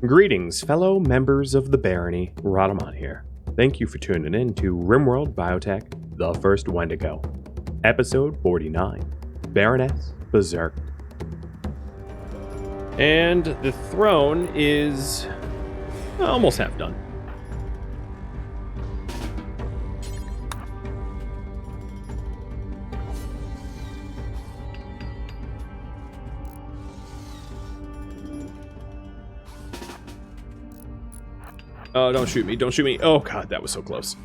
Greetings, fellow members of the barony. Rhadamant here. Thank you for tuning in to RimWorld Biotech, The First Wendigo, Episode 49, Baroness, Berserked. And the throne is almost half done. Oh, don't shoot me, don't shoot me. Oh god, that was so close.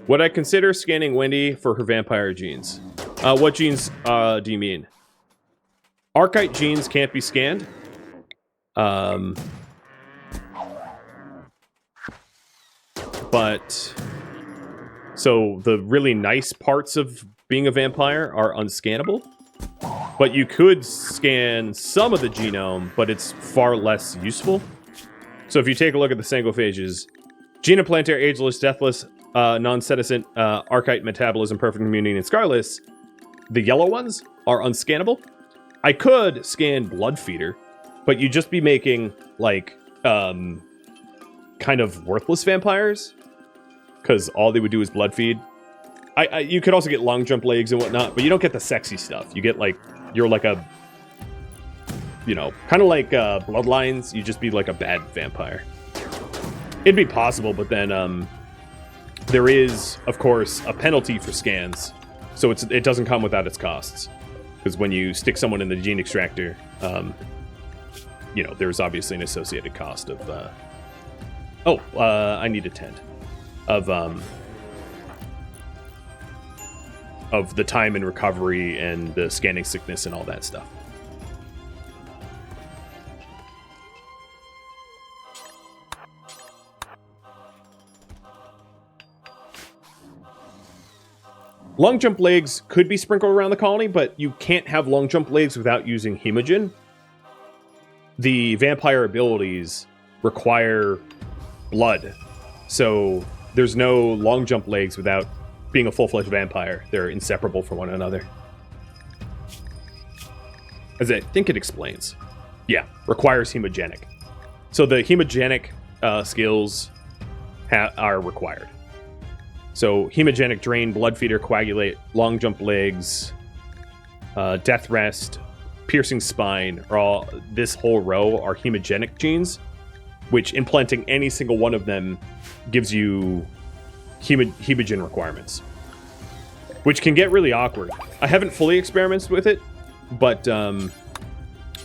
Would I consider scanning Wendy for her vampire genes? What genes do you mean? Archetype genes can't be scanned. But, so the really nice parts of being a vampire are unscannable. But you could scan some of the genome, but it's far less useful. So if you take a look at the sangophages, gene implanter, ageless, deathless, non-senescent, archetype, metabolism, perfect immunity, and scarless, the yellow ones are unscannable. I could scan blood feeder, but you'd just be making, like, kind of worthless vampires. Because all they would do is blood feed. You could also get long jump legs and whatnot, but you don't get the sexy stuff. You get like, you're like a, you know, kind of like Bloodlines. You just be like a bad vampire. It'd be possible, but then there is, of course, a penalty for scans. So it doesn't come without its costs. Because when you stick someone in the gene extractor, you know, there's obviously an associated cost of, I need to tend. Of the time and recovery and the scanning sickness and all that stuff. Long jump legs could be sprinkled around the colony, but you can't have long jump legs without using hemogen. The vampire abilities require blood, so there's no long jump legs without being a full-fledged vampire. They're inseparable from one another. As I think it explains. Yeah, requires hemogenic. So the hemogenic skills are required. So hemogenic, drain, blood feeder, coagulate, long jump legs, death rest, piercing spine, are all, this whole row are hemogenic genes, which implanting any single one of them gives you hemogen requirements, which can get really awkward. I haven't fully experimented with it, but I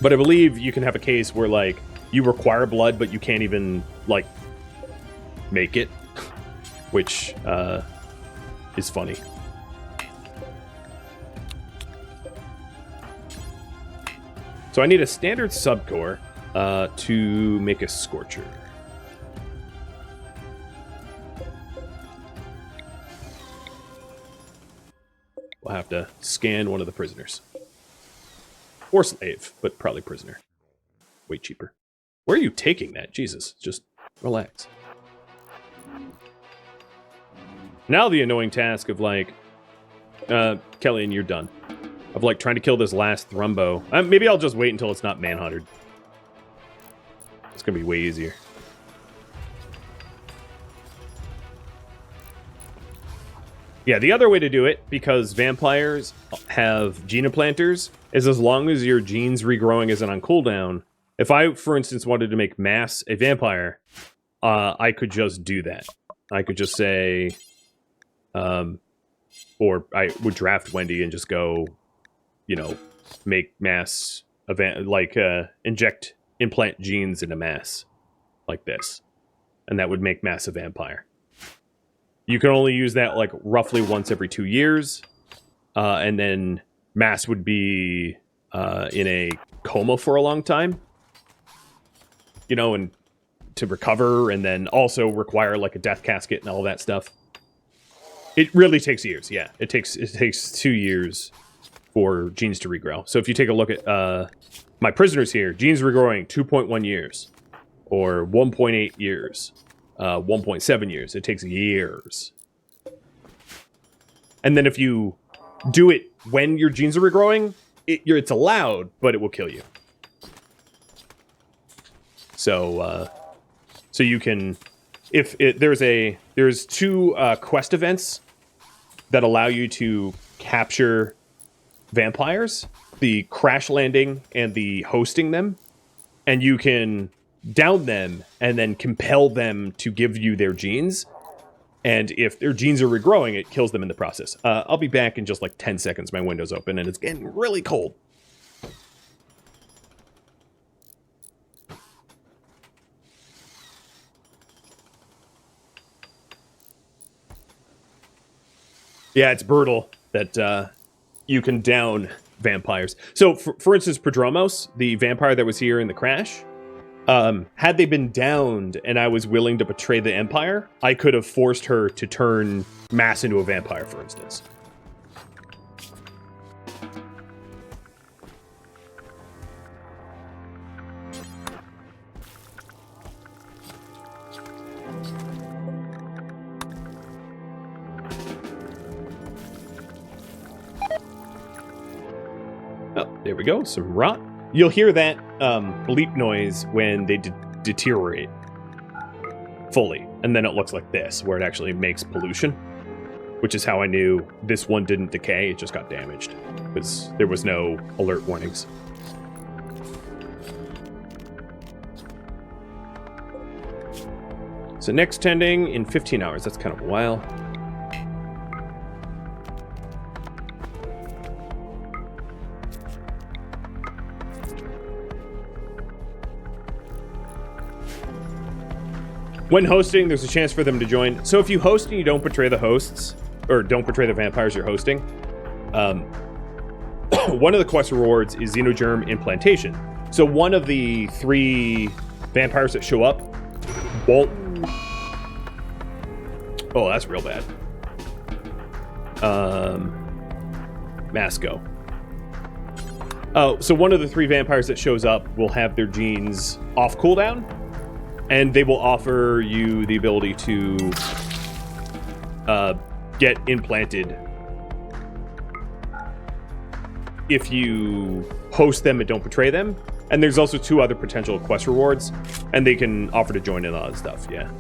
believe you can have a case where like you require blood, but you can't even like make it, which is funny. So I need a standard subcore to make a scorcher. We'll have to scan one of the prisoners. Or slave, but probably prisoner. Way cheaper. Where are you taking that? Jesus, just relax. Now the annoying task of like, Kelly, and you're done. Of like trying to kill this last Thrumbo. Maybe I'll just wait until it's not manhunted. It's gonna be way easier. Yeah, the other way to do it, because vampires have gene implanters, is as long as your gene's regrowing isn't on cooldown. If I, for instance, wanted to make Mass a vampire, I could just do that. I could just say, or I would draft Wendy and just go, you know, make Mass, inject, implant genes into Mass, like this. And that would make Mass a vampire. You can only use that like roughly once every 2 years, and then Mass would be in a coma for a long time, you know, and to recover, and then also require like a death casket and all that stuff. It really takes years. Yeah, it takes 2 years for genes to regrow. So if you take a look at My prisoners here, genes regrowing 2.1 years. Or 1.8 years. 1.7 years. It takes years. And then if you do it when your genes are regrowing, it's allowed, but it will kill you. So you can, there's two quest events that allow you to capture vampires, the crash landing and the hosting them, and you can down them and then compel them to give you their genes. And if their genes are regrowing, it kills them in the process. I'll be back in just like 10 seconds. My window's open and it's getting really cold. Yeah, it's brutal that you can down vampires. So, for instance, Prodromos, the vampire that was here in the crash, had they been downed and I was willing to betray the Empire, I could have forced her to turn Mass into a vampire, for instance. Oh, there we go, some rot. You'll hear that bleep noise when they deteriorate fully. And then it looks like this, where it actually makes pollution. Which is how I knew this one didn't decay, it just got damaged. Because there was no alert warnings. So next tending in 15 hours, that's kind of a while. When hosting, there's a chance for them to join. So if you host and you don't betray the hosts, or don't betray the vampires you're hosting, one of the quest rewards is xenogerm implantation. So one of the 3 vampires that show up won't... Oh, that's real bad. Masco. Oh, so one of the 3 vampires that shows up will have their genes off cooldown. And they will offer you the ability to get implanted if you host them and don't betray them. And there's also 2 other potential quest rewards, and they can offer to join in on that stuff, yeah.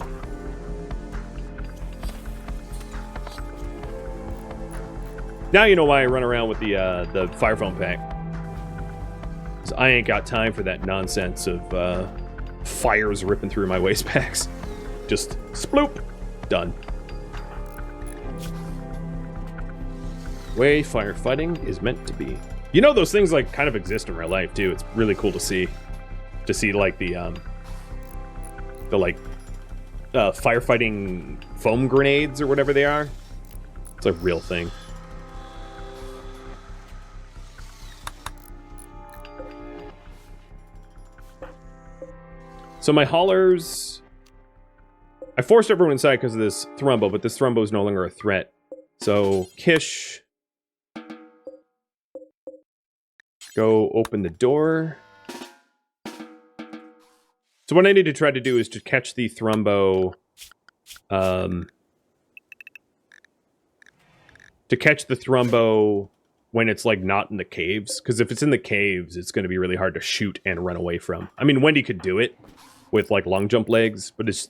Now you know why I run around with the fire foam pack. 'Cause I ain't got time for that nonsense of fires ripping through my waste packs. Just sploop. Done. Way firefighting is meant to be. You know, those things like kind of exist in real life too. It's really cool to see. To see like the firefighting foam grenades or whatever they are. It's a real thing. So my haulers... I forced everyone inside because of this Thrumbo, but this Thrumbo is no longer a threat. So, Kish... Go open the door. So what I need to try to do is to catch the Thrumbo... to catch the Thrumbo when it's, like, not in the caves. Because if it's in the caves, it's going to be really hard to shoot and run away from. I mean, Wendy could do it with, like, long jump legs, but it's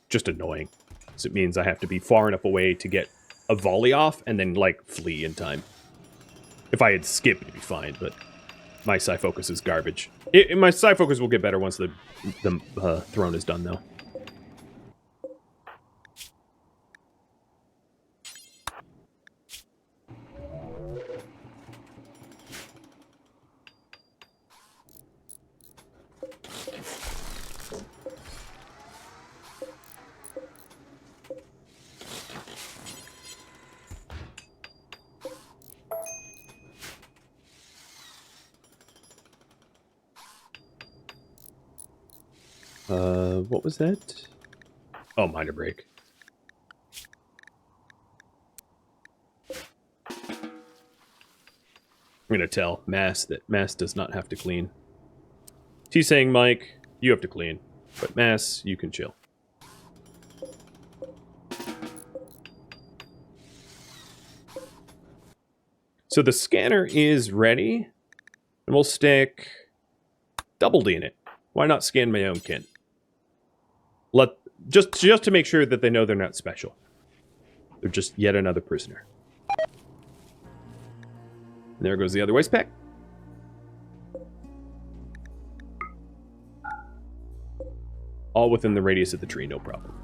just annoying. Because it means I have to be far enough away to get a volley off and then, like, flee in time. If I had skipped, it'd be fine, but my psi focus is garbage. My psi focus will get better once the throne is done, though. What was that? Oh, minor break. going to tell Mass that Mass does not have to clean. He's saying, Mike, you have to clean. But Mass, you can chill. So the scanner is ready. And we'll stick Double D in it. Why not scan my own kin? Just to make sure that they know they're not special. They're just yet another prisoner. And there goes the other waste pack. All within the radius of the tree, no problem.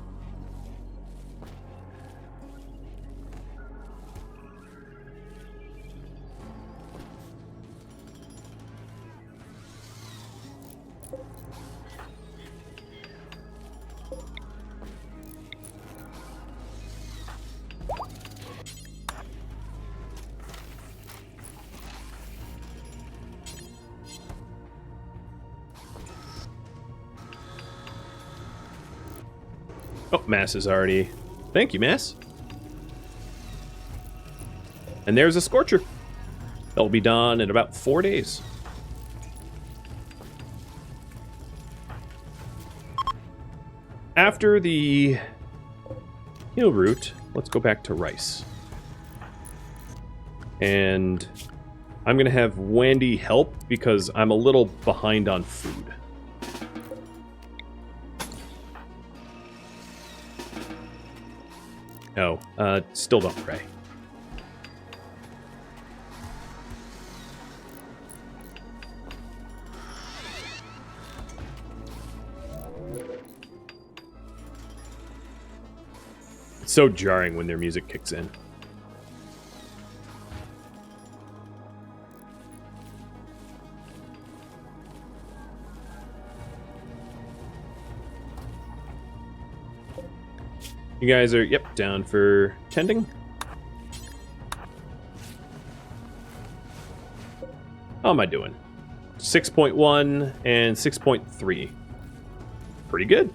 Oh, Mass is already... Thank you, Mass. And there's a Scorcher. That'll be done in about 4 days. After the heal route, let's go back to rice. And I'm going to have Wendy help because I'm a little behind on food. No, still don't pray. It's so jarring when their music kicks in. You guys are, yep, down for tending. How am I doing? 6.1 and 6.3. Pretty good.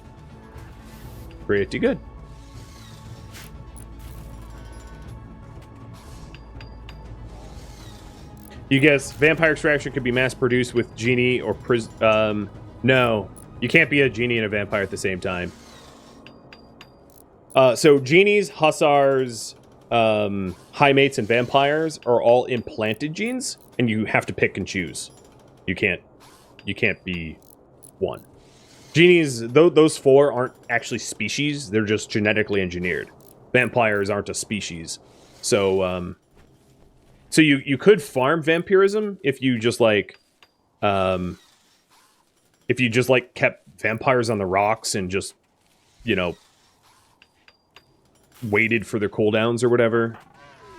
Pretty good. You guess vampire extraction could be mass produced with genie or no, you can't be a genie and a vampire at the same time. So genies, hussars, high mates, and vampires are all implanted genes, and you have to pick and choose. You can't be one. Genies, those four aren't actually species; they're just genetically engineered. Vampires aren't a species, so so you could farm vampirism if you just kept vampires on the rocks and just, you know, waited for their cooldowns or whatever,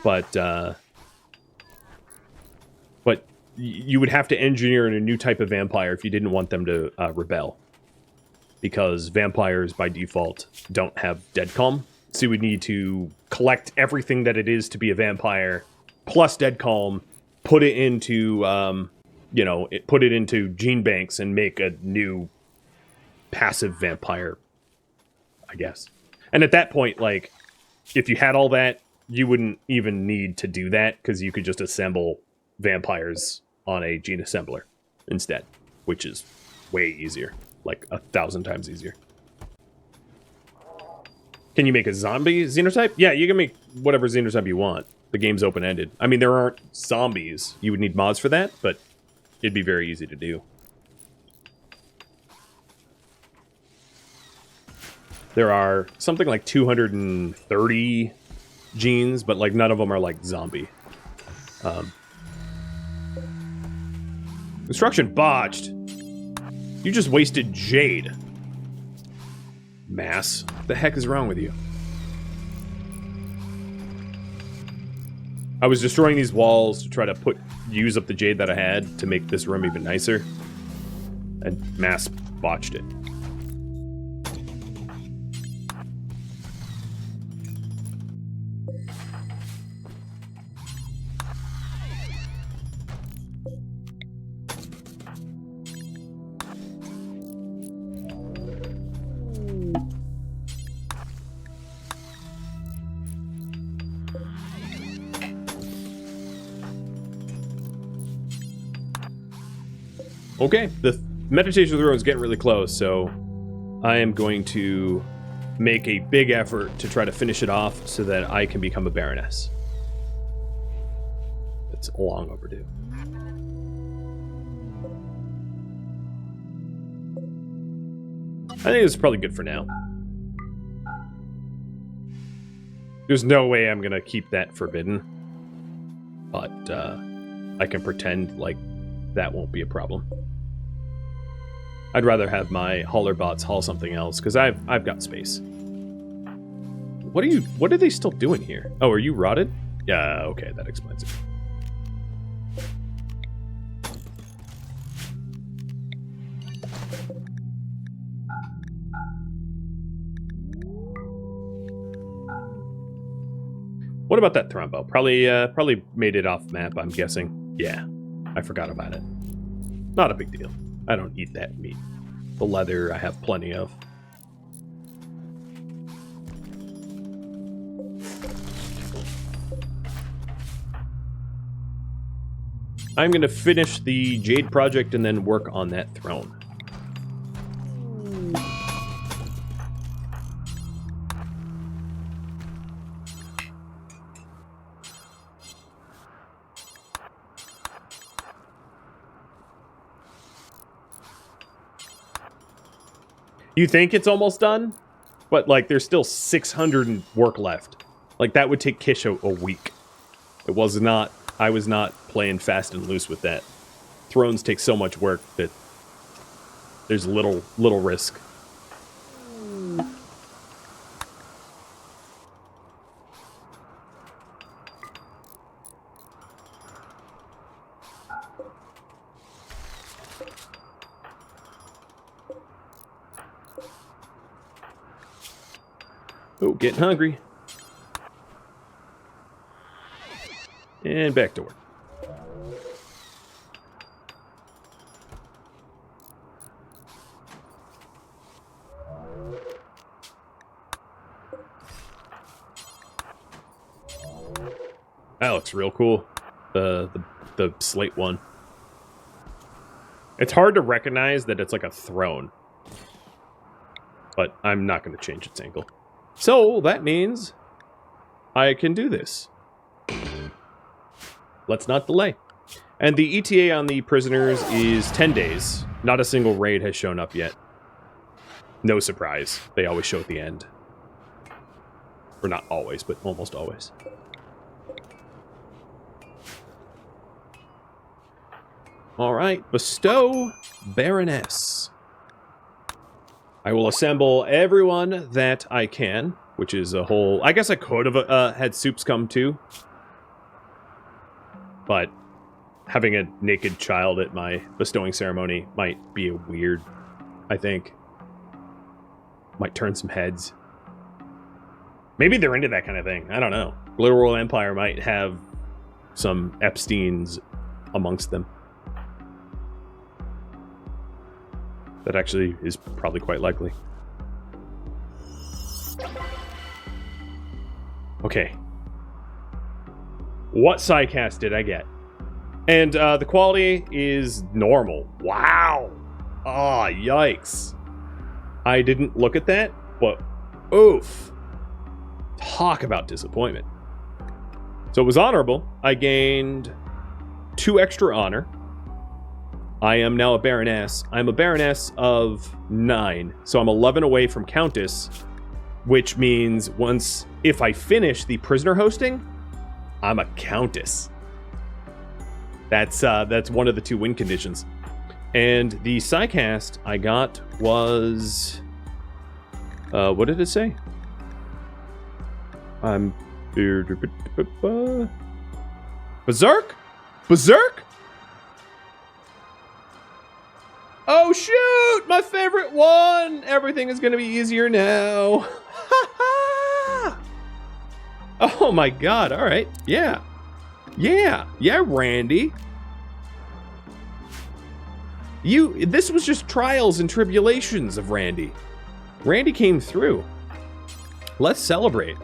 but you would have to engineer in a new type of vampire if you didn't want them to rebel, because vampires by default don't have dead calm, so you would need to collect everything that it is to be a vampire plus dead calm, put it into put it into gene banks and make a new passive vampire, I guess. And at that point, like, if you had all that, you wouldn't even need to do that, because you could just assemble vampires on a gene assembler instead, which is way easier, like 1,000 times easier. Can you make a zombie xenotype? Yeah, you can make whatever xenotype you want. The game's open-ended. I mean, there aren't zombies. You would need mods for that, but it'd be very easy to do. There are something like 230 genes, but like none of them are like zombie. Construction botched. You just wasted jade. Mass. What the heck is wrong with you? I was destroying these walls to try to use up the jade that I had to make this room even nicer. And Mass botched it. Okay, the meditation throne is getting really close, so I am going to make a big effort to try to finish it off so that I can become a Baroness. It's long overdue. I think this is probably good for now. There's no way I'm going to keep that forbidden. But I can pretend like that won't be a problem. I'd rather have my hauler bots haul something else, because I've got space. What are they still doing here? Oh, are you rotted? Yeah, okay, that explains it. What about that thrombo? Probably made it off map, I'm guessing. Yeah, I forgot about it. Not a big deal. I don't eat that meat. The leather I have plenty of. I'm going to finish the Jade project and then work on that throne. You think it's almost done? But, like, there's still 600 work left. Like, that would take Kish a week. It was not... I was not playing fast and loose with that. Thrones take so much work that there's little risk. Oh, getting hungry. And back to work. That looks real cool. The slate one. It's hard to recognize that it's like a throne. But I'm not going to change its angle. So that means I can do this. Let's not delay. And the ETA on the prisoners is 10 days. Not a single raid has shown up yet. No surprise. They always show at the end. Or not always, but almost always. Alright, bestow Baroness. I will assemble everyone that I can, which is a whole... I guess I could have had soups come too. But having a naked child at my bestowing ceremony might be weird, I think. Might turn some heads. Maybe they're into that kind of thing. I don't know. Glitterworld Empire might have some Epsteins amongst them. That actually is probably quite likely. Okay. What sidecast did I get? And the quality is normal. Wow. Ah, yikes. I didn't look at that, but oof. Talk about disappointment. So it was honorable. I gained 2 extra honor. I am now a Baroness. I'm a Baroness of 9. So I'm 11 away from Countess, which means if I finish the prisoner hosting, I'm a Countess. That's one of the 2 win conditions. And the sidecast I got was... what did it say? I'm... Berserk? Berserk? Oh shoot! My favorite one! Everything is gonna be easier now. Oh my god, alright. Yeah. Yeah, Randy. This was just trials and tribulations of Randy. Randy came through. Let's celebrate.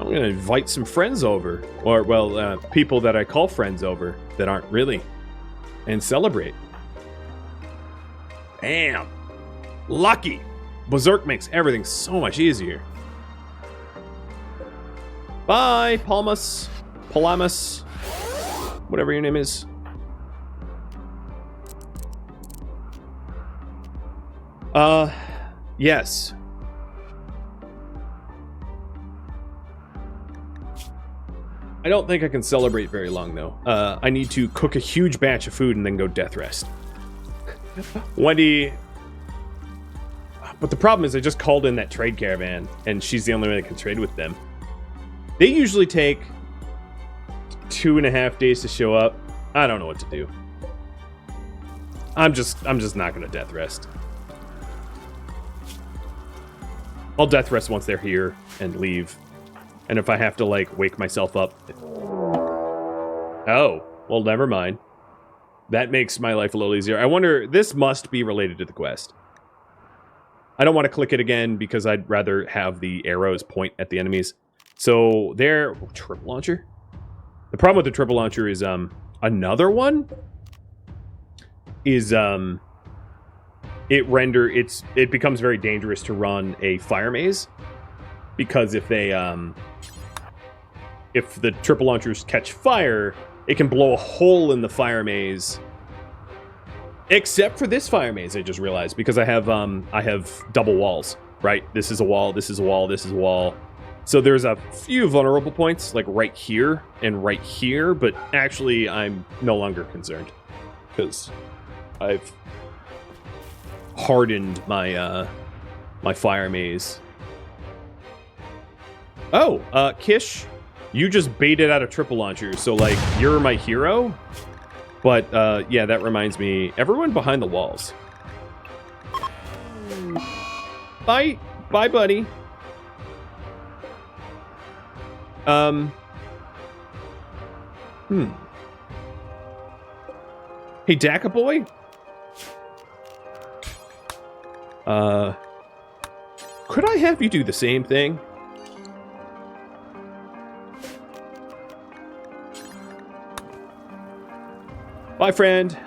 I'm gonna invite some friends over. Or, well, people that I call friends over that aren't really. And celebrate. Bam! Lucky! Berserk makes everything so much easier. Bye, Palamus. Whatever your name is. Yes. I don't think I can celebrate very long, though. I need to cook a huge batch of food and then go death rest. Wendy... But the problem is I just called in that trade caravan, and she's the only one that can trade with them. They usually take 2.5 days to show up. I don't know what to do. I'm just not gonna death rest. I'll death rest once they're here and leave. And if I have to, like, wake myself up... Oh, well, never mind. That makes my life a little easier. I wonder, this must be related to the quest. I don't want to click it again because I'd rather have the arrows point at the enemies. So there... Oh, triple launcher? The problem with the triple launcher is, another one is, it becomes very dangerous to run a fire maze. Because if they, if the triple launchers catch fire, it can blow a hole in the fire maze. Except for this fire maze, I just realized, because I have double walls, right? This is a wall, this is a wall, this is a wall. So there's a few vulnerable points, like right here and right here, but actually I'm no longer concerned. Because I've hardened my, my fire maze. Oh, Kish, you just baited out a triple launcher, so, like, you're my hero? But, yeah, that reminds me, everyone behind the walls. Bye. Bye, buddy. Hey, Daka boy? Could I have you do the same thing? Bye, friend.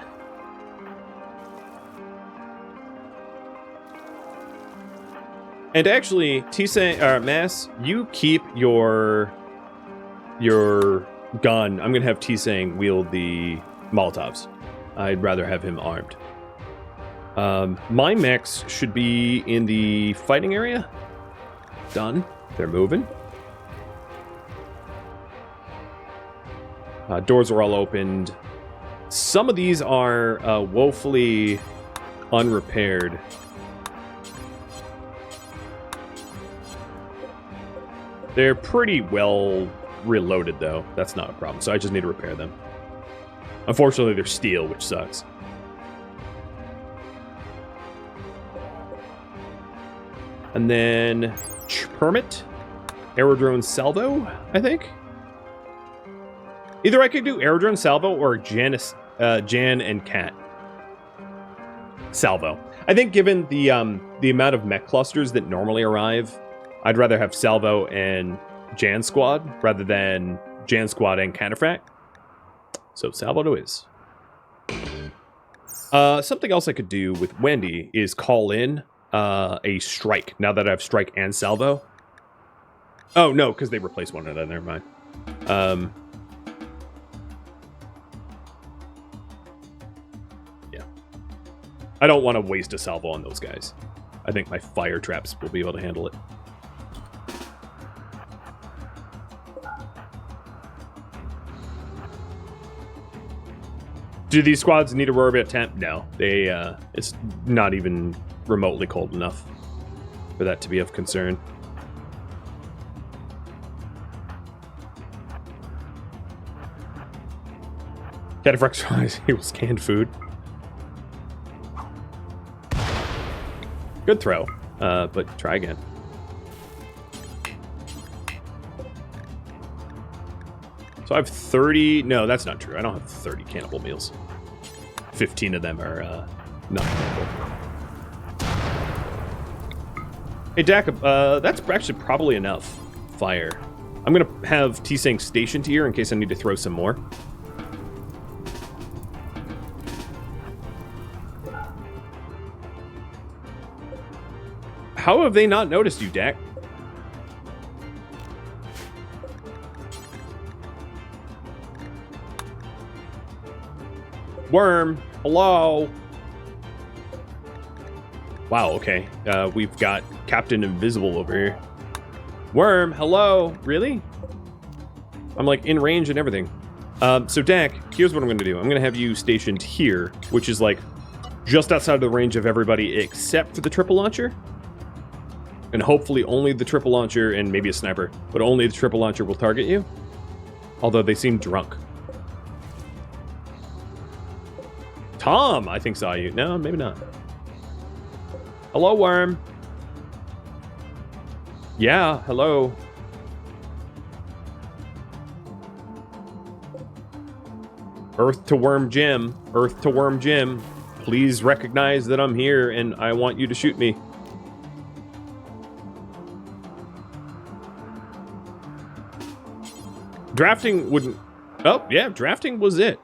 And actually, Mass, you keep your gun. I'm gonna have T-Sang wield the Molotovs. I'd rather have him armed. My mechs should be in the fighting area. Done. They're moving. Doors are all opened. Some of these are woefully unrepaired. They're pretty well reloaded, though. That's not a problem, so I just need to repair them. Unfortunately, they're steel, which sucks. And then... Permit? Aerodrone Salvo, I think? Either I could do Aerodrone Salvo or Jan and Cat Salvo. I think given the amount of mech clusters that normally arrive, I'd rather have Salvo and Jan Squad rather than Jan Squad and Cataphract. So Salvo to is. Something else I could do with Wendy is call in a strike now that I have strike and Salvo. Oh no, because they replace one another. Never mind. Yeah, I don't want to waste a Salvo on those guys. I think my fire traps will be able to handle it. Do these squads need a Rhadamant temp? No. They, it's not even remotely cold enough for that to be of concern. Cataphracts he will scan food. Good throw, but try again. So I have 30... No, that's not true. I don't have 30 cannibal meals. 15 of them are not cannibal. Hey, Daka, that's actually probably enough fire. I'm going to have T-Sang stationed here in case I need to throw some more. How have they not noticed you, Dak? Worm, hello. Wow, okay. We've got Captain Invisible over here. Worm, hello. Really? I'm like in range and everything. So Dak, here's what I'm going to do. I'm going to have you stationed here, which is like just outside of the range of everybody except for the triple launcher. And hopefully only the triple launcher and maybe a sniper, but only the triple launcher will target you. Although they seem drunk. Tom, I think, saw you. No, maybe not. Hello, Worm. Yeah, hello. Earth to Worm Jim. Earth to Worm Jim. Please recognize that I'm here and I want you to shoot me. Drafting wouldn't... Oh, yeah, drafting was it.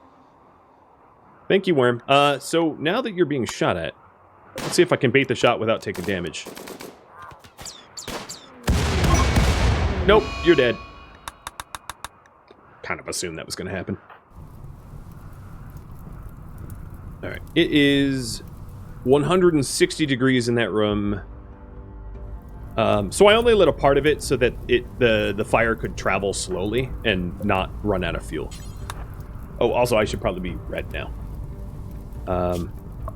Thank you, Worm. So now that you're being shot at, let's see if I can bait the shot without taking damage. Nope, you're dead. Kind of assumed that was going to happen. Alright, it is 160 degrees in that room. So I only lit a part of it so that the fire could travel slowly and not run out of fuel. Oh, also I should probably be red now.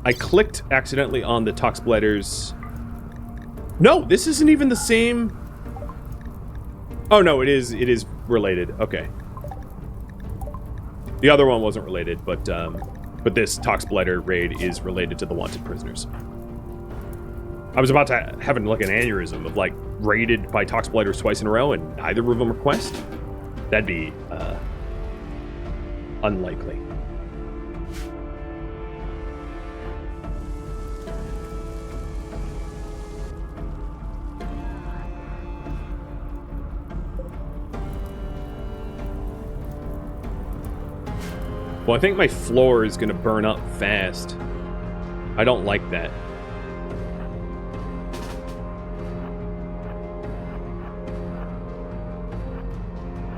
I clicked accidentally on the tox bladders. No, this isn't even the same. Oh no, it is related. Okay. The other one wasn't related, but this tox bladder raid is related to the wanted prisoners. I was about to have like an aneurysm of like raided by tox bladders twice in a row and neither of them request. That'd be unlikely. Well, I think my floor is going to burn up fast. I don't like that.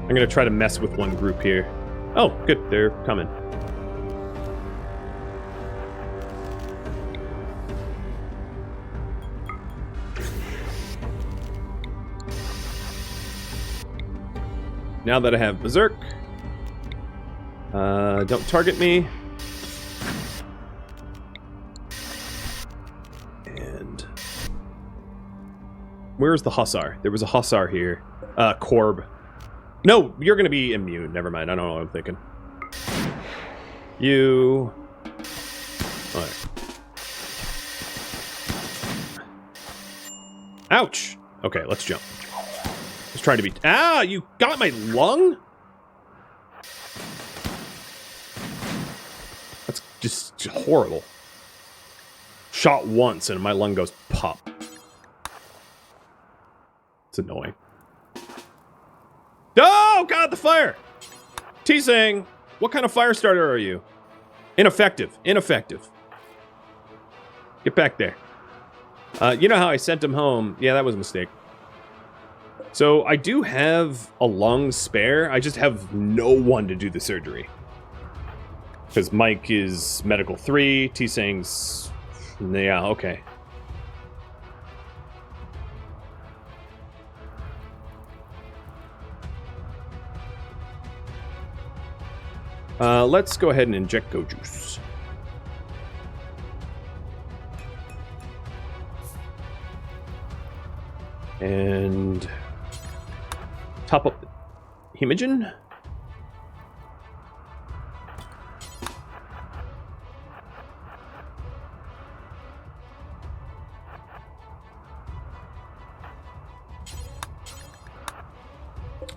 I'm going to try to mess with one group here. Oh, good. They're coming. Now that I have Berserk, don't target me. And where's the Hussar? There was a Hussar here. Corb. No, you're gonna be immune. Never mind. I don't know what I'm thinking. You. All right. Ouch. Okay, let's jump. Let's try to be. Ah, you got my lung? That's just horrible. Shot once and my lung goes pop. It's annoying. Oh, God, the fire! T-Sang, what kind of fire starter are you? Ineffective. Ineffective. Get back there. You know how I sent him home? Yeah, that was a mistake. So I do have a lung spare. I just have no one to do the surgery. Because Mike is medical 3, T-Sang's... Yeah, okay. Let's go ahead and inject Go Juice. And top up the Hemogen.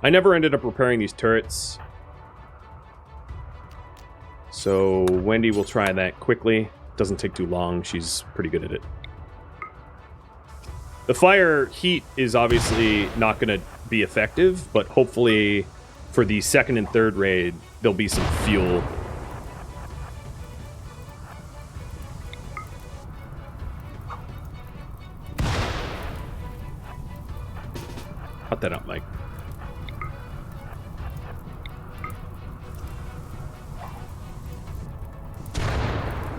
I never ended up repairing these turrets. So Wendy will try that quickly. Doesn't take too long. She's pretty good at it. The fire heat is obviously not going to be effective, but hopefully for the second and third raid, there'll be some fuel. Cut that out, Mike.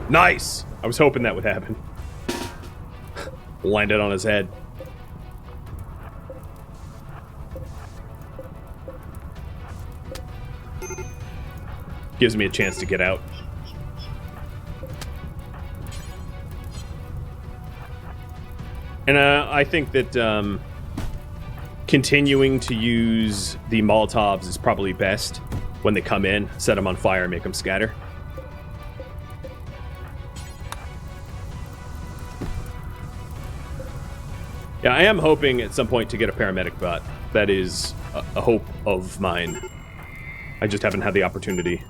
Nice! I was hoping that would happen. Landed on his head. Gives me a chance to get out. And I think that continuing to use the Molotovs is probably best when they come in. Set them on fire and make them scatter. Yeah, I am hoping at some point to get a paramedic bot. That is a hope of mine. I just haven't had the opportunity.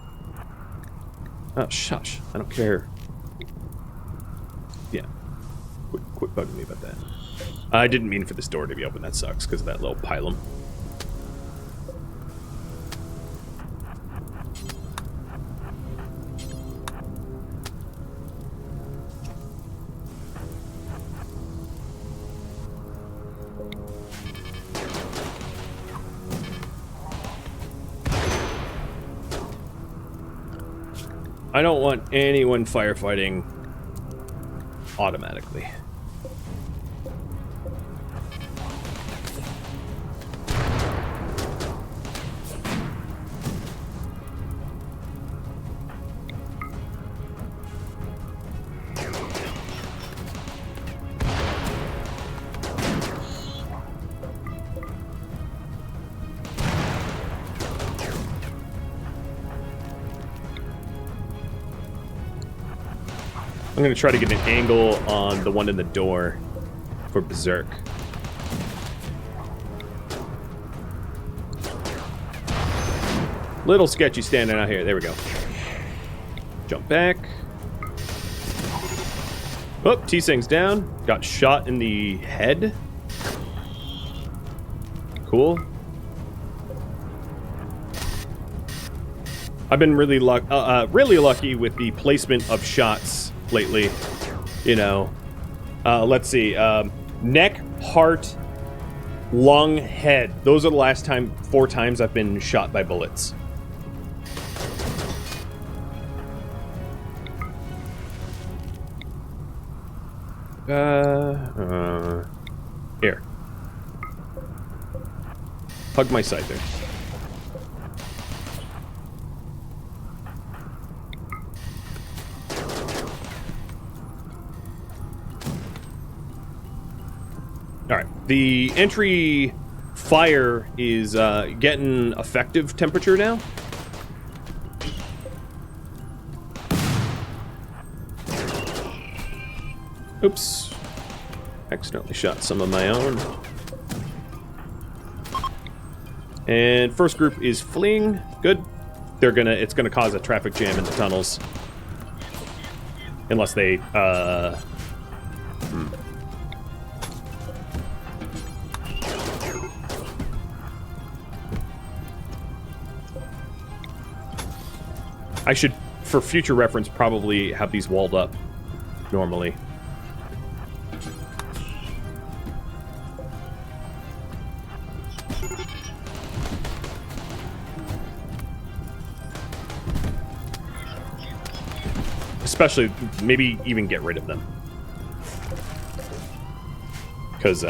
Oh, shush. I don't care. Yeah. Quit bugging me about that. I didn't mean for this door to be open. That sucks because of that little pylon. I don't want anyone firefighting automatically. I'm going to try to get an angle on the one in the door for Berserk. Little sketchy standing out here. There we go. Jump back. Oh, T-Sing's down. Got shot in the head. Cool. I've been really lucky with the placement of shots lately. You know, let's see. Neck, heart, lung, head. Those are the last 4 times I've been shot by bullets. Here. Hug my side there. Alright, the entry fire is getting effective temperature now. Oops. Accidentally shot some of my own. And first group is fleeing. Good. It's gonna cause a traffic jam in the tunnels. Unless they, I should, for future reference, probably have these walled up normally. Especially, maybe even get rid of them. Because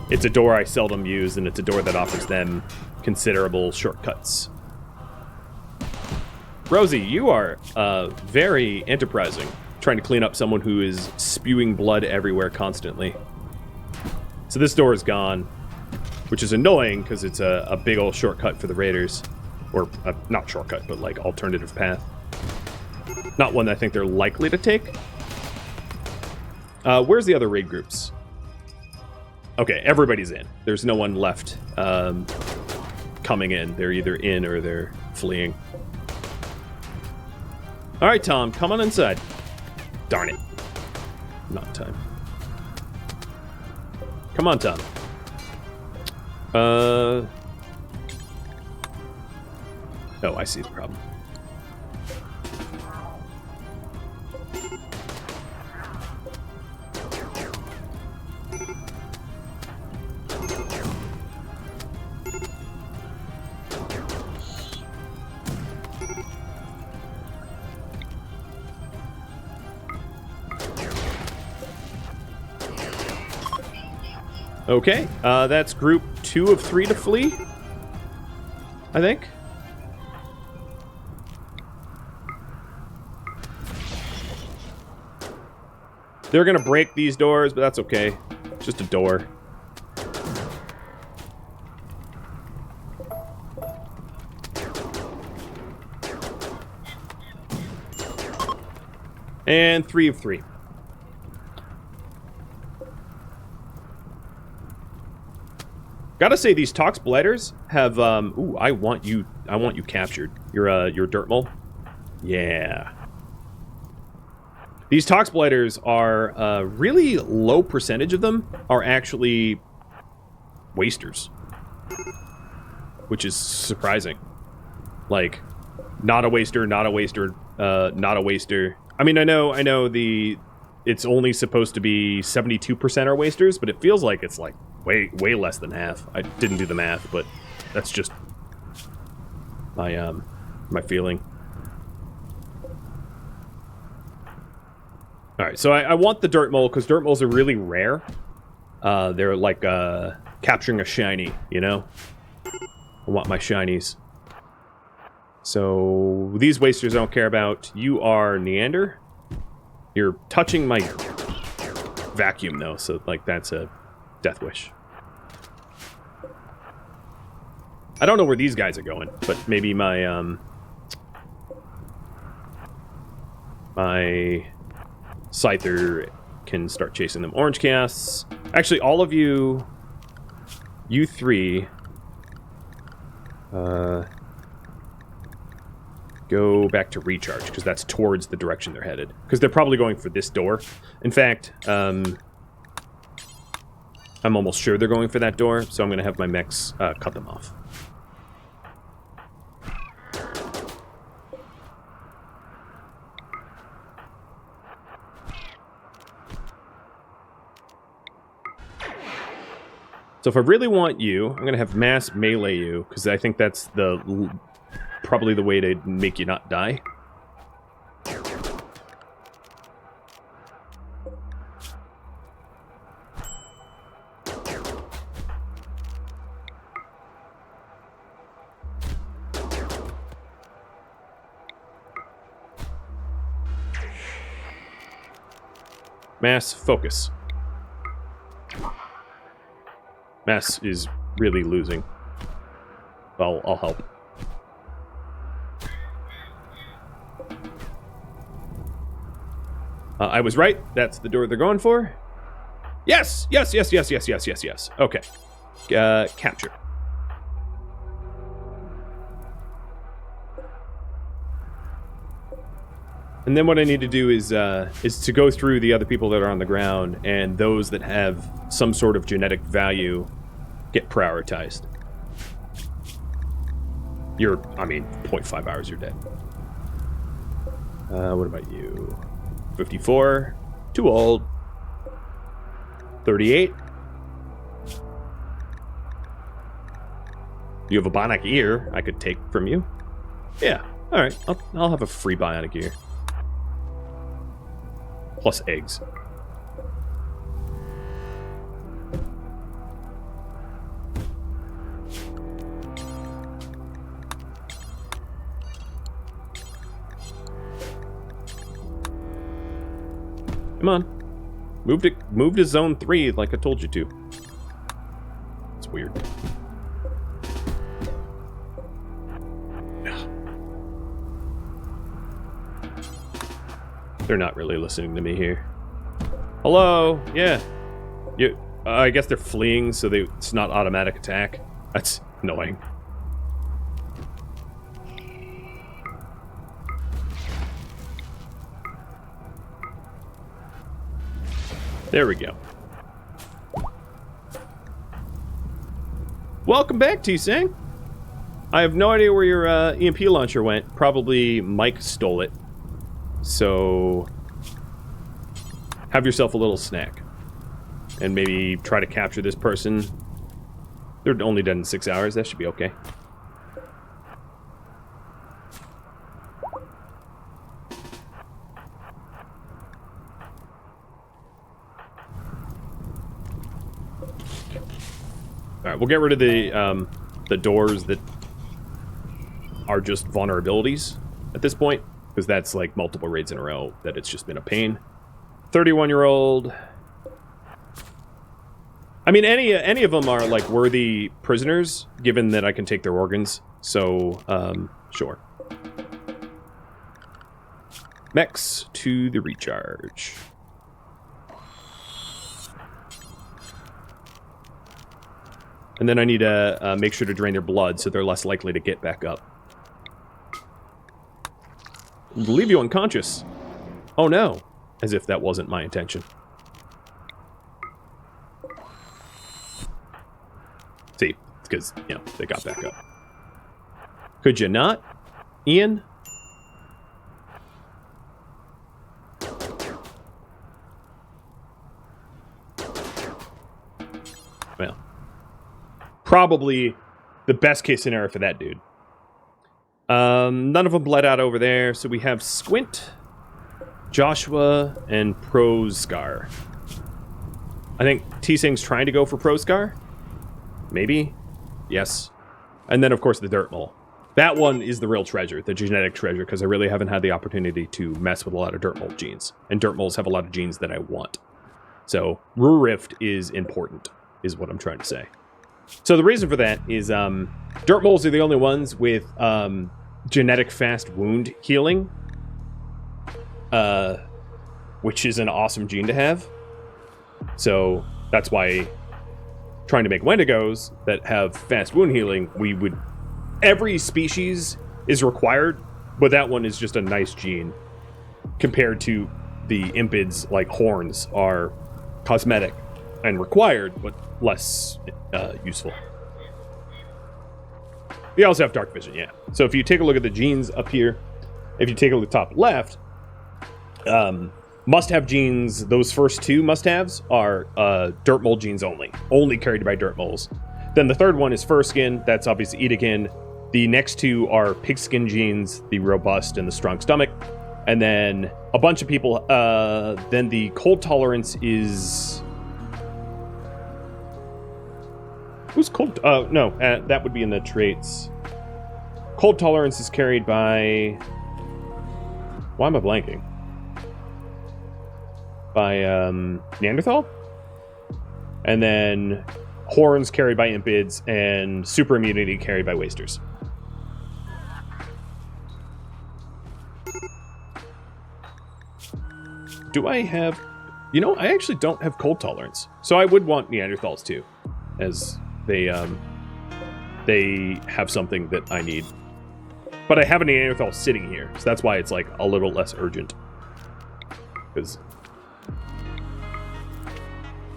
it's a door I seldom use, and it's a door that offers them considerable shortcuts. Rosie, you are very enterprising, trying to clean up someone who is spewing blood everywhere constantly. So this door is gone, which is annoying because it's a big old shortcut for the raiders. Or, not shortcut, but like alternative path. Not one that I think they're likely to take. Where's the other raid groups? Okay, everybody's in. There's no one left coming in. They're either in or they're fleeing. All right, Tom, come on inside. Darn it. Not in time. Come on, Tom. Oh, I see the problem. Okay, that's group 2 of 3 to flee, I think. They're gonna break these doors, but that's okay. Just a door. And 3 of 3. Gotta say, these Tox Blighters have, ooh, I want you captured. You're dirt mole? Yeah. These Tox Blighters are, really low percentage of them are actually wasters. Which is surprising. Like, not a waster, not a waster, not a waster. I mean, I know it's only supposed to be 72% are wasters, but it feels like it's like way less than half. I didn't do the math, but that's just my my feeling. All right, so I want the dirt mole because dirt moles are really rare. They're like capturing a shiny, you know? I want my shinies. So these wasters I don't care about. You are Neander. You're touching my vacuum though, so like that's a death wish. I don't know where these guys are going, but maybe my my Scyther can start chasing them. Orange casts. Actually, all of you, you 3, go back to recharge, because that's towards the direction they're headed. Because they're probably going for this door. In fact, I'm almost sure they're going for that door, so I'm going to have my mechs cut them off. So if I really want you, I'm going to have mass melee you, because I think that's the probably the way to make you not die. Mass focus. Mass is really losing. I'll help. I was right. That's the door they're going for. Yes! Yes, yes, yes, yes, yes, yes, yes. Okay. Capture. And then what I need to do is to go through the other people that are on the ground, and those that have some sort of genetic value get prioritized. You're, I mean, 0.5 hours, you're dead. What about you? 54. Too old. 38. You have a bionic ear I could take from you. Yeah, alright. I'll have a free bionic ear. Plus eggs. Come on. Move to zone 3 like I told you to. It's weird. They're not really listening to me here. Hello? Yeah. I guess they're fleeing, so it's not automatic attack. That's annoying. There we go. Welcome back, T-Sang. I have no idea where your EMP launcher went. Probably Mike stole it. So, have yourself a little snack. And maybe try to capture this person. They're only dead in 6 hours. That should be okay. right, we'll get rid of the doors that are just vulnerabilities at this point, because that's like multiple raids in a row that it's just been a pain. 31-year-old. I mean, any of them are like worthy prisoners, given that I can take their organs. So, sure. Mechs to the recharge. And then I need to make sure to drain their blood so they're less likely to get back up. Leave you unconscious. Oh no. As if that wasn't my intention. See, it's because, you know, they got back up. Could you not, Ian? Well, probably the best case scenario for that dude. None of them bled out over there, so we have Squint, Joshua, and Proscar. I think T-Sing's trying to go for Proscar. Maybe? Yes. And then, of course, the Dirt Mole. That one is the real treasure, the genetic treasure, because I really haven't had the opportunity to mess with a lot of Dirt Mole genes. And Dirt Moles have a lot of genes that I want. So, Rue Rift is important, is what I'm trying to say. So the reason for that is Dirt Moles are the only ones with genetic fast wound healing, which is an awesome gene to have. So that's why trying to make Wendigos that have fast wound healing, every species is required, but that one is just a nice gene compared to the Impids, like horns, are cosmetic and required, but less useful. They also have dark vision, yeah. So if you take a look at the genes up here, if you take a look at the top left, must-have genes, those first two must-haves are Dirt Mole genes only carried by Dirt Moles. Then the third one is Fur Skin, that's obviously Edakin. The next two are Pigskin genes, the robust and the strong stomach. And then a bunch of people, then the cold tolerance is... Who's cold? No, that would be in the traits. Cold tolerance is carried by... Why am I blanking? By Neanderthal? And then horns carried by Impids, and super immunity carried by Wasters. Do I have... You know, I actually don't have cold tolerance. So I would want Neanderthals too, as they have something that I need. But I have a Neanderthal sitting here, so that's why it's like a little less urgent. Because...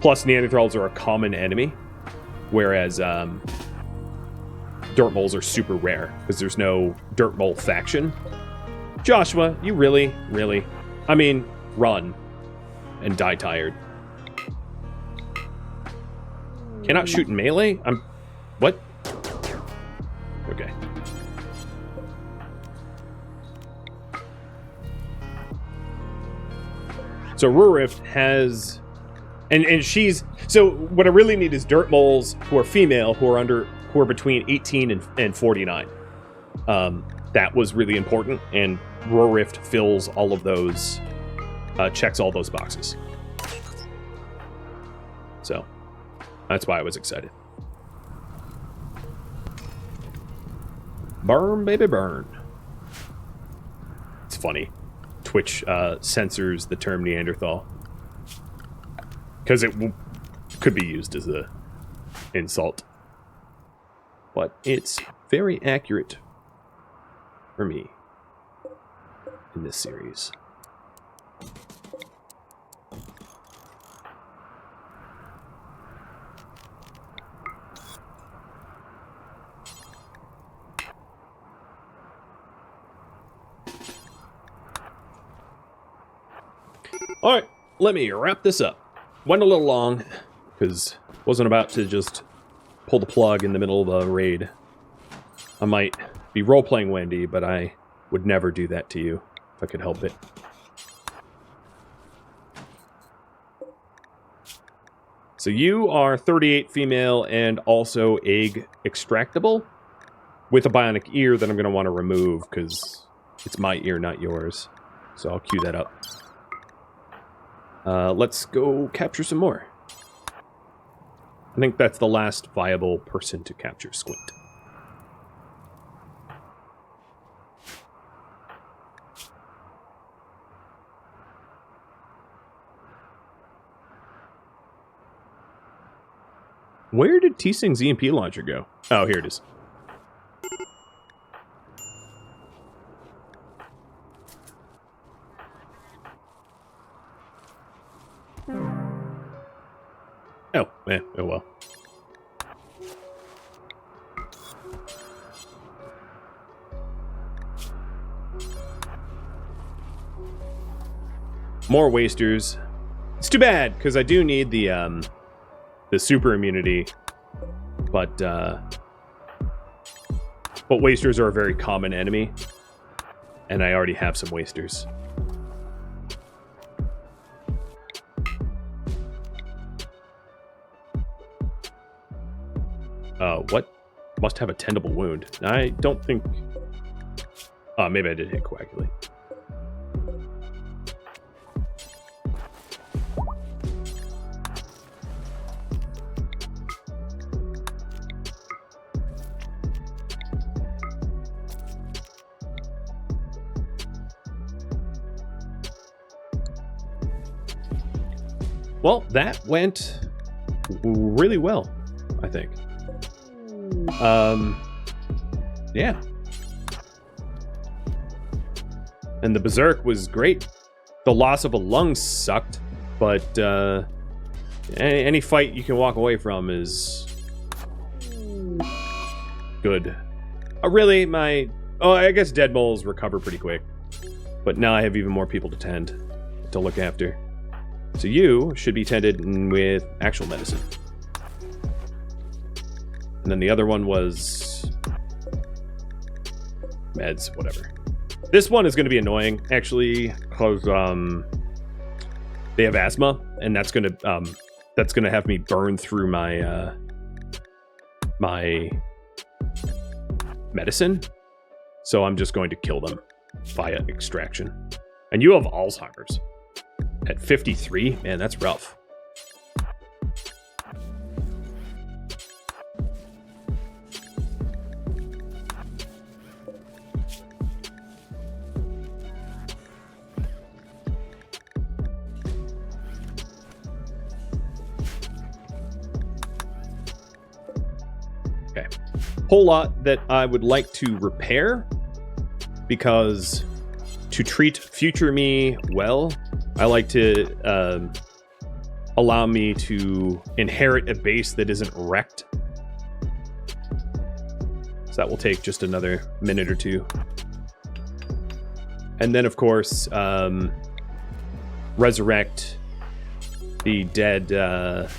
Plus, Neanderthals are a common enemy, whereas Dirt Moles are super rare, because there's no Dirt Mole faction. Joshua, you really? I mean, run and die tired. Cannot shoot in melee? What? Okay. So Rue Rift has... And she's... So what I really need is Dirt Moles who are female, who are between 18 and 49. That was really important, and Rue Rift fills all of those... checks all those boxes. So, that's why I was excited. Burn, baby, burn. It's funny. Twitch censors the term Neanderthal. Because it could be used as an insult. But it's very accurate for me in this series. Alright, let me wrap this up. Went a little long, because wasn't about to just pull the plug in the middle of a raid. I might be role-playing Wendy, but I would never do that to you, if I could help it. So you are 38 female and also egg extractable with a bionic ear that I'm going to want to remove because it's my ear, not yours. So I'll cue that up. Let's go capture some more. I think that's the last viable person to capture. Squint. Where did T-Sing's EMP launcher go? Oh, here it is. Oh, oh well. More wasters. It's too bad, because I do need the super immunity, but wasters are a very common enemy, and I already have some wasters. What? Must have a tendable wound. I don't think... Oh, maybe I did hit coagulate. Well, that went really well, I think. Yeah. And the Berserk was great. The loss of a lung sucked, but any fight you can walk away from is good. Really, I guess dead moles recover pretty quick. But now I have even more people to look after. So you should be tended with actual medicine. And then the other one was meds, whatever. This one is going to be annoying, actually, because they have asthma, and that's going to have me burn through my my medicine. So I'm just going to kill them via extraction. And you have Alzheimer's at 53, man, that's rough. Whole lot that I would like to repair, because to treat future me well, I like to allow me to inherit a base that isn't wrecked. So that will take just another minute or two. And then, of course, resurrect the dead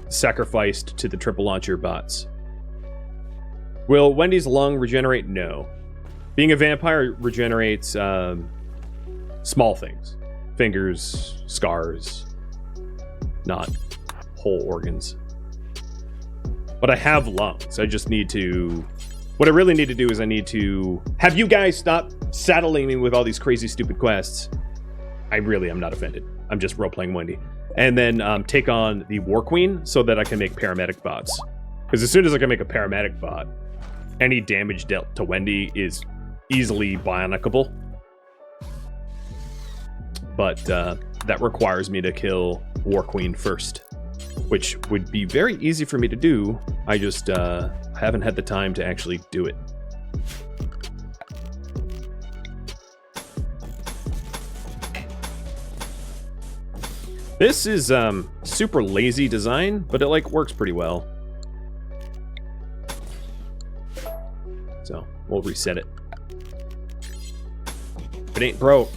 sacrificed to the triple launcher bots. Will Wendy's lung regenerate? No. Being a vampire regenerates small things. Fingers, scars, not whole organs. But I have lungs. I just need to... What I really need to do is I need to have you guys stop saddling me with all these crazy, stupid quests. I really am not offended. I'm just role-playing Wendy. And then take on the War Queen so that I can make paramedic bots. Because as soon as I can make a paramedic bot, any damage dealt to Wendy is easily bionicable. But that requires me to kill War Queen first, which would be very easy for me to do. I just haven't had the time to actually do it. This is super lazy design, but it works pretty well. So we'll reset it. If it ain't broke.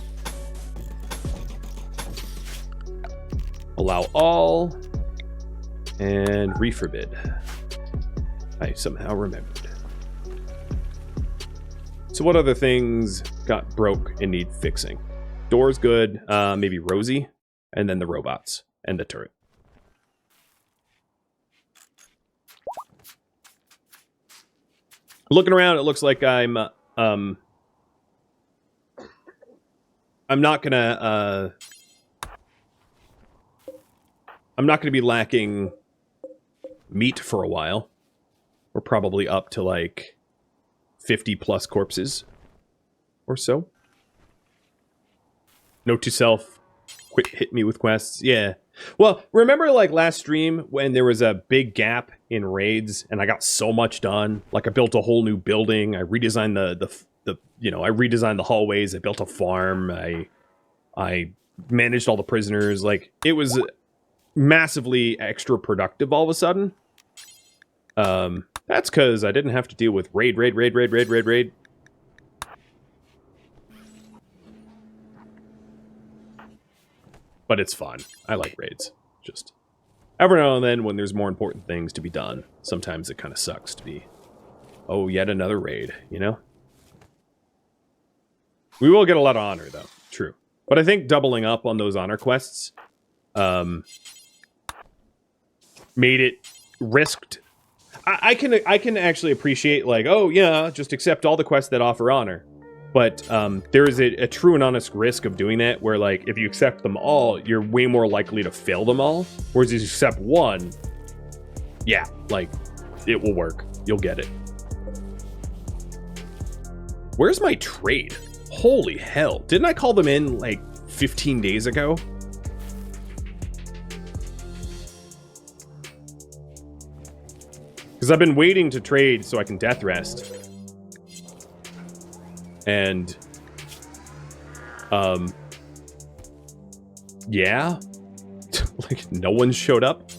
Allow all. And reforbid. I somehow remembered. So what other things got broke and need fixing? Door's good. Maybe Rosie. And then the robots. And the turret. Looking around, it looks like I'm not gonna be lacking meat for a while. We're probably up to like 50 plus corpses or so. Note to self, quit hit me with quests. Yeah. Well, remember like last stream when there was a big gap in raids and I got so much done? Like I built a whole new building. I redesigned I redesigned the hallways. I built a farm. I managed all the prisoners. Like it was massively extra productive all of a sudden. That's because I didn't have to deal with raid. But it's fun. I like raids. Just every now and then when there's more important things to be done, sometimes it kind of sucks to be, oh, yet another raid, you know? We will get a lot of honor, though. True. But I think doubling up on those honor quests made it risked. I can actually appreciate, like, oh, yeah, just accept all the quests that offer honor. But there is a true and honest risk of doing that, where, like, if you accept them all, you're way more likely to fail them all. Whereas if you accept one, yeah, like, it will work. You'll get it. Where's my trade? Holy hell. Didn't I call them in, like, 15 days ago? Because I've been waiting to trade so I can death rest. And, yeah, like no one showed up.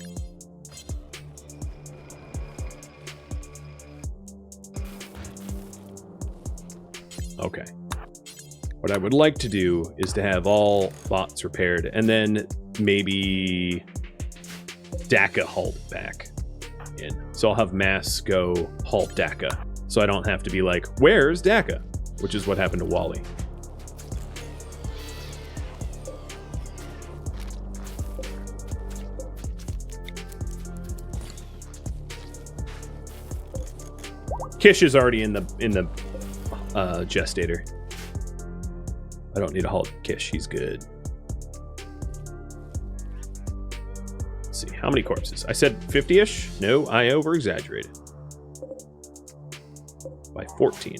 Okay. What I would like to do is to have all bots repaired and then maybe DACA halt back in. So I'll have Mass go halt DACA. So I don't have to be like, where's DACA? Which is what happened to Wally. Kish is already in the gestator. I don't need to halt Kish. He's good. Let's see. How many corpses? I said 50-ish? No, I over-exaggerated. By 14.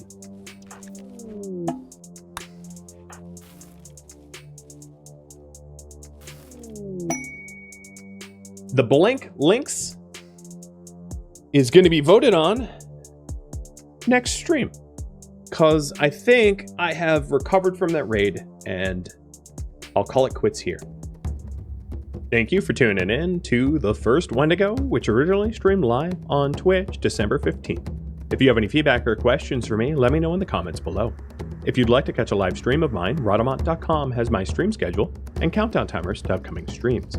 The blank links is going to be voted on next stream, because I think I have recovered from that raid and I'll call it quits here. Thank you for tuning in to the first Wendigo, which originally streamed live on Twitch December 15th. If you have any feedback or questions for me, let me know in the comments below. If you'd like to catch a live stream of mine, Rhadamant.com has my stream schedule and countdown timers to upcoming streams.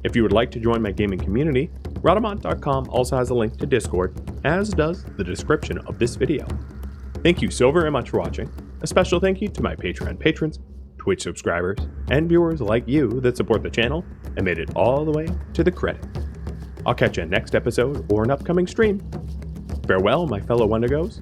If you would like to join my gaming community, Rhadamant.com also has a link to Discord, as does the description of this video. Thank you so very much for watching. A special thank you to my Patreon patrons, Twitch subscribers, and viewers like you that support the channel and made it all the way to the credits. I'll catch you in next episode or an upcoming stream. Farewell, my fellow Wendigos,